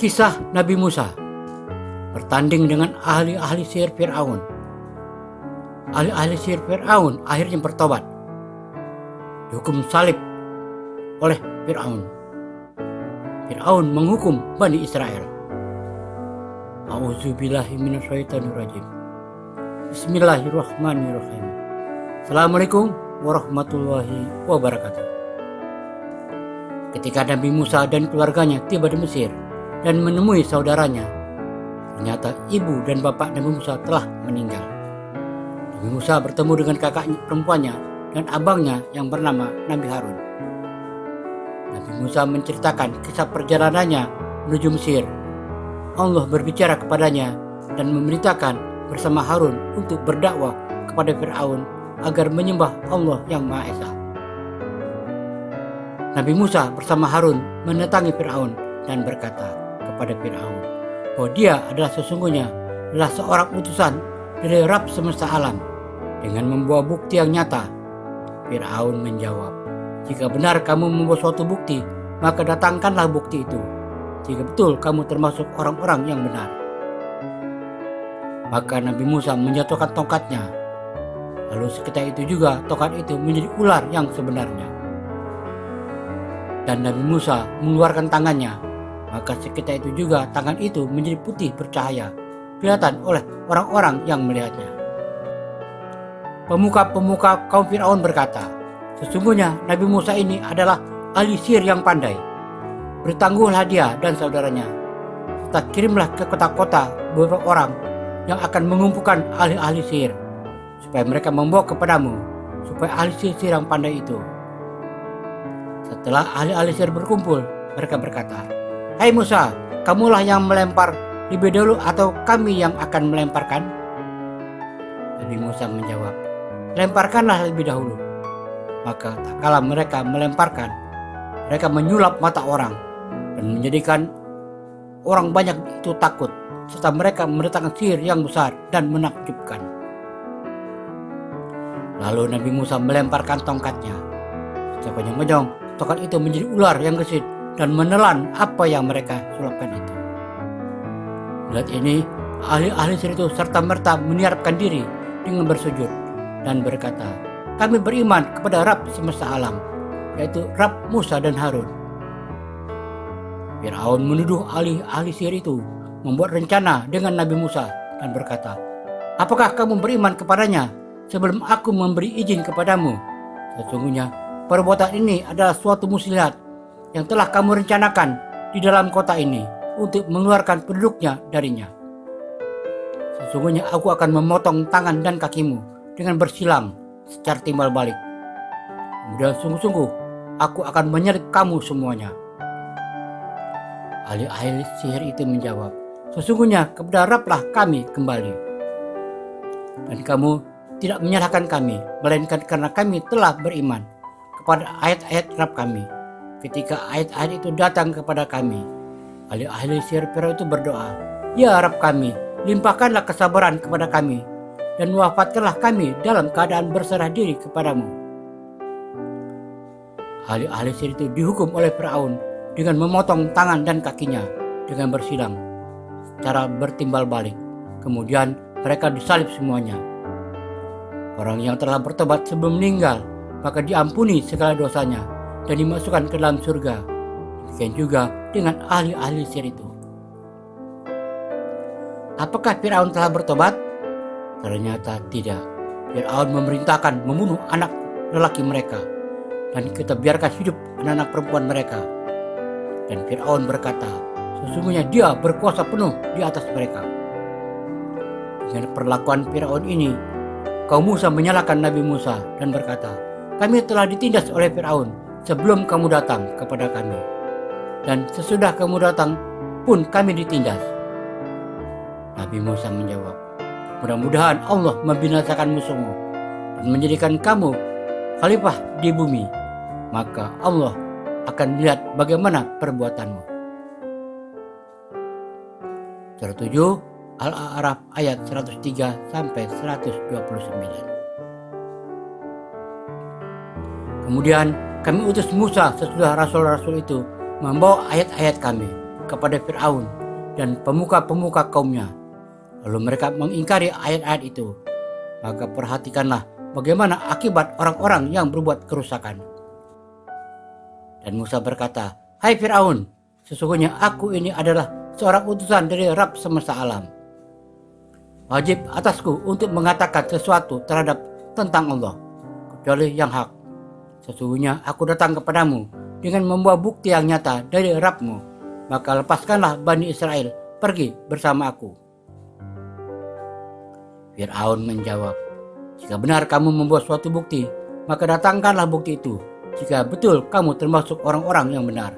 Kisah Nabi Musa bertanding dengan ahli-ahli sihir Fir'aun. Ahli-ahli sihir Fir'aun akhirnya bertobat, dihukum salib oleh Fir'aun. Fir'aun menghukum Bani Israel. A'udzubillahi minasyaitonirrajim. Bismillahirrahmanirrahim. Assalamualaikum warahmatullahi wabarakatuh. Ketika Nabi Musa dan keluarganya tiba di Mesir dan menemui saudaranya, ternyata ibu dan bapak Nabi Musa telah meninggal. Nabi Musa bertemu dengan kakaknya perempuannya dan abangnya yang bernama Nabi Harun. Nabi Musa menceritakan kisah perjalanannya menuju Mesir. Allah berbicara kepadanya dan memerintahkan bersama Harun untuk berdakwah kepada Fir'aun agar menyembah Allah yang Maha Esa. Nabi Musa bersama Harun mendatangi Fir'aun dan berkata kepada Fir'aun bahwa dia adalah sesungguhnya adalah seorang utusan dari Rabb semesta alam dengan membawa bukti yang nyata. Fir'aun menjawab, "Jika benar kamu membawa suatu bukti, maka datangkanlah bukti itu. Jika betul kamu termasuk orang-orang yang benar." Maka Nabi Musa menjatuhkan tongkatnya. Lalu seketika itu juga tongkat itu menjadi ular yang sebenarnya. Dan Nabi Musa mengeluarkan tangannya. Maka seketika itu juga tangan itu menjadi putih bercahaya, kelihatan oleh orang-orang yang melihatnya. Pemuka-pemuka kaum Fir'aun berkata, "Sesungguhnya Nabi Musa ini adalah ahli sihir yang pandai. Bertangguhlah dia dan saudaranya, serta kirimlah ke kota-kota beberapa orang yang akan mengumpulkan ahli-ahli sihir, supaya mereka membawa kepadamu, supaya ahli sihir yang pandai itu." Setelah ahli-ahli sihir berkumpul, mereka berkata, "Hai Musa, kamulah yang melempar lebih dahulu atau kami yang akan melemparkan?" Nabi Musa menjawab, "Lemparkanlah lebih dahulu." Maka tak kala mereka melemparkan, mereka menyulap mata orang dan menjadikan orang banyak itu takut, serta mereka mendatangkan sihir yang besar dan menakjubkan. Lalu Nabi Musa melemparkan tongkatnya. Sekonyong-konyong tongkat itu menjadi ular yang gesit dan menelan apa yang mereka sulapkan itu. Melihat ini, ahli-ahli sihir itu serta-merta menyiapkan diri dengan bersujud dan berkata, "Kami beriman kepada Rabb semesta alam, yaitu Rabb Musa dan Harun." Fir'aun menuduh ahli-ahli sihir itu membuat rencana dengan Nabi Musa dan berkata, "Apakah kamu beriman kepadanya sebelum aku memberi izin kepadamu? Sesungguhnya perbuatan ini adalah suatu muslihat yang telah kamu rencanakan di dalam kota ini untuk mengeluarkan penduduknya darinya. Sesungguhnya aku akan memotong tangan dan kakimu dengan bersilang secara timbal balik. Kemudian sungguh-sungguh aku akan menyalib kamu semuanya." Ahli-ahli sihir itu menjawab, "Sesungguhnya kepada Rabb-lah kami kembali. Dan kamu tidak menyalahkan kami, melainkan karena kami telah beriman kepada ayat-ayat Rabb kami. Ketika ayat-ayat itu datang kepada kami." Ahli-ahli sihir Fir'aun itu berdoa, "Ya Rabb kami, limpahkanlah kesabaran kepada kami dan wafatkanlah kami dalam keadaan berserah diri kepadamu." Ahli-ahli sihir itu dihukum oleh Fir'aun dengan memotong tangan dan kakinya dengan bersilang secara bertimbal balik. Kemudian mereka disalib semuanya. Orang yang telah bertobat sebelum meninggal maka diampuni segala dosanya dan dimasukkan ke dalam surga. Demikian juga dengan ahli-ahli sihir itu. Apakah Fir'aun telah bertobat? Ternyata tidak. Fir'aun memerintahkan membunuh anak lelaki mereka dan kita biarkan hidup anak-anak perempuan mereka. Dan Fir'aun berkata, "Sesungguhnya dia berkuasa penuh di atas mereka." Dengan perlakuan Fir'aun ini, kaum Musa menyalahkan Nabi Musa dan berkata, "Kami telah ditindas oleh Fir'aun sebelum kamu datang kepada kami. Dan sesudah kamu datang pun kami ditindas." Nabi Musa menjawab, "Mudah-mudahan Allah membinasakan musuhmu dan menjadikan kamu khalifah di bumi. Maka Allah akan melihat bagaimana perbuatanmu." Surah 7 Al-A'raf ayat 103 sampai 129. Kemudian kami utus Musa sesudah rasul-rasul itu membawa ayat-ayat kami. kepada Fir'aun dan pemuka-pemuka kaumnya. Lalu mereka mengingkari ayat-ayat itu. Maka perhatikanlah bagaimana akibat orang-orang yang berbuat kerusakan. Dan Musa berkata, "Hai Fir'aun, sesungguhnya aku ini adalah seorang utusan dari Rabb semesta alam. Wajib atasku untuk mengatakan sesuatu tentang Allah, kecuali yang hak. Sesungguhnya aku datang kepadamu dengan membawa bukti yang nyata dari Rabbmu. Maka lepaskanlah Bani Israel pergi bersama aku." Fir'aun menjawab, "Jika benar kamu membawa suatu bukti, maka datangkanlah bukti itu, jika betul kamu termasuk orang-orang yang benar."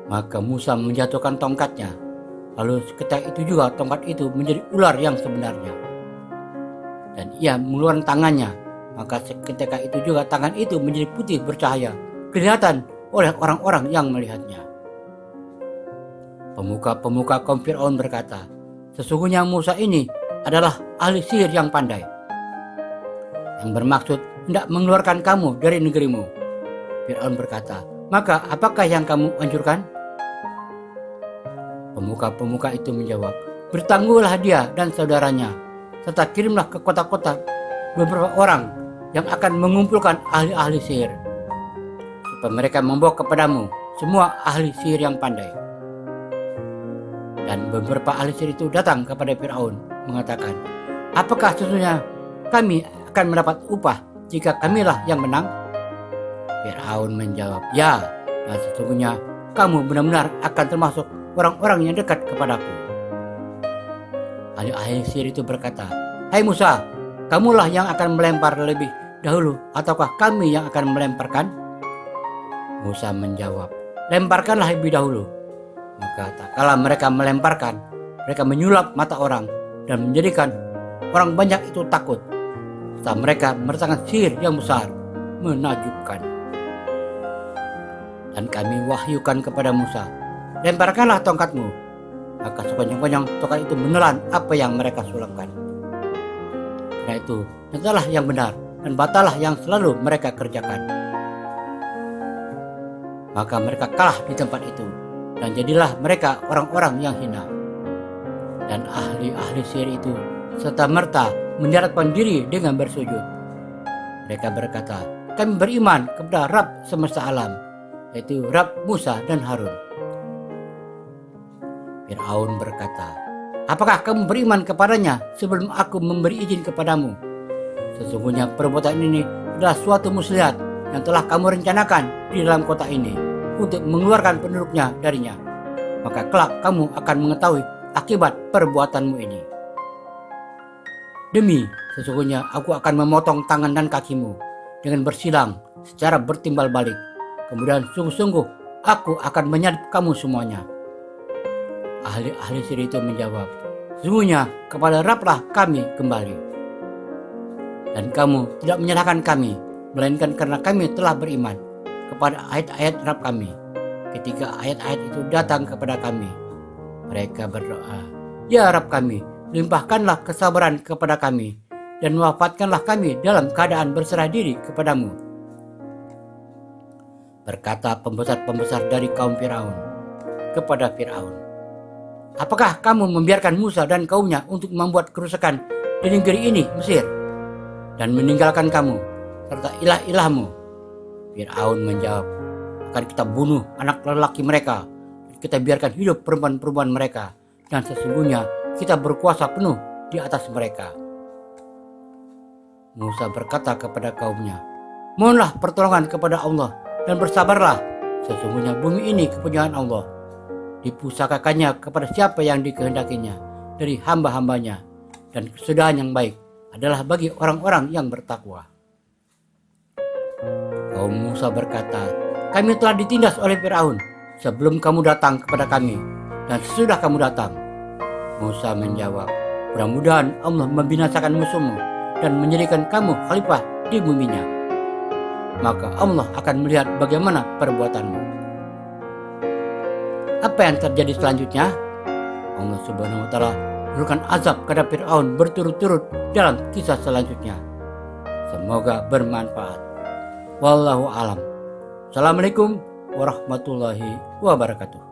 Maka Musa menjatuhkan tongkatnya. Lalu seketika itu juga tongkat itu menjadi ular yang sebenarnya. Dan ia mengeluarkan tangannya. Maka seketika itu juga tangan itu menjadi putih bercahaya, kelihatan oleh orang-orang yang melihatnya. Pemuka-pemuka kaum Fir'aun berkata, "Sesungguhnya Musa ini adalah ahli sihir yang pandai, yang bermaksud hendak mengeluarkan kamu dari negerimu." Fir'aun berkata, "Maka apakah yang kamu anjurkan?" Pemuka-pemuka itu menjawab, "Bertangguhlah dia dan saudaranya, serta kirimlah ke kota-kota beberapa orang yang akan mengumpulkan ahli-ahli sihir, supaya mereka membawa kepadamu semua ahli sihir yang pandai." Dan beberapa ahli sihir itu datang kepada Fir'aun mengatakan, "Apakah sesungguhnya kami akan mendapat upah jika kamilah yang menang?" Fir'aun menjawab, "Ya, dan sesungguhnya kamu benar-benar akan termasuk orang-orang yang dekat kepadaku." Ahli-ahli sihir itu berkata, "Hai Musa, kamulah yang akan melempar lebih dahulu ataukah kami yang akan melemparkan?" Musa menjawab, "Lemparkanlah lebih dahulu." Maka tak kala mereka melemparkan, mereka menyulap mata orang dan menjadikan orang banyak itu takut. Setelah mereka merasakan sihir yang besar, menakjubkan. Dan kami wahyukan kepada Musa, "Lemparkanlah tongkatmu." Maka sepanjang-panjang tongkat itu menelan apa yang mereka sulapkan. Karena itu, nyatalah yang benar dan batalah yang selalu mereka kerjakan. Maka mereka kalah di tempat itu, dan jadilah mereka orang-orang yang hina. Dan ahli-ahli sihir itu serta merta mendaratkan diri dengan bersujud. Mereka berkata, "Kami beriman kepada Rabb semesta alam, yaitu Rabb Musa dan Harun." Fir'aun berkata, "Apakah kamu beriman kepadanya sebelum aku memberi izin kepadamu? Sesungguhnya perbuatan ini adalah suatu muslihat yang telah kamu rencanakan di dalam kota ini untuk mengeluarkan penduduknya darinya. Maka kelak kamu akan mengetahui akibat perbuatanmu ini. Demi sesungguhnya aku akan memotong tangan dan kakimu dengan bersilang secara bertimbal balik. Kemudian sungguh-sungguh aku akan menyalib kamu semuanya." Ahli-ahli sihir itu menjawab, "Sesungguhnya kepada Rabblah kami kembali. Dan kamu tidak menyalahkan kami, melainkan karena kami telah beriman kepada ayat-ayat Rabb kami. Ketika ayat-ayat itu datang kepada kami, mereka berdoa, 'Ya Rabb kami, limpahkanlah kesabaran kepada kami, dan wafatkanlah kami dalam keadaan berserah diri kepadamu.' Berkata pembesar-pembesar dari kaum Fir'aun kepada Fir'aun, 'Apakah kamu membiarkan Musa dan kaumnya untuk membuat kerusakan di negeri ini, Mesir, dan meninggalkan kamu serta ilah-ilahmu?' Fir'aun menjawab, 'Akan kita bunuh anak lelaki mereka, dan kita biarkan hidup perempuan-perempuan mereka, dan sesungguhnya kita berkuasa penuh di atas mereka.' Musa berkata kepada kaumnya, 'Mohonlah pertolongan kepada Allah dan bersabarlah. Sesungguhnya bumi ini kepunyaan Allah. Dipusakakannya kepada siapa yang dikehendakinya dari hamba-hambanya, dan kesudahan yang baik adalah bagi orang-orang yang bertakwa.' Kaum Musa berkata, 'Kami telah ditindas oleh Fir'aun sebelum kamu datang kepada kami, dan sesudah kamu datang.' Musa menjawab, 'Mudah-mudahan Allah membinasakan musuhmu dan menjadikan kamu khalifah di buminya. Maka Allah akan melihat bagaimana perbuatanmu.' Apa yang terjadi selanjutnya? Allah Subhanahu wa Ta'ala memberikan azab kepada Fir'aun berturut-turut dalam kisah selanjutnya. Semoga bermanfaat. Wallahu alam. Assalamualaikum warahmatullahi wabarakatuh.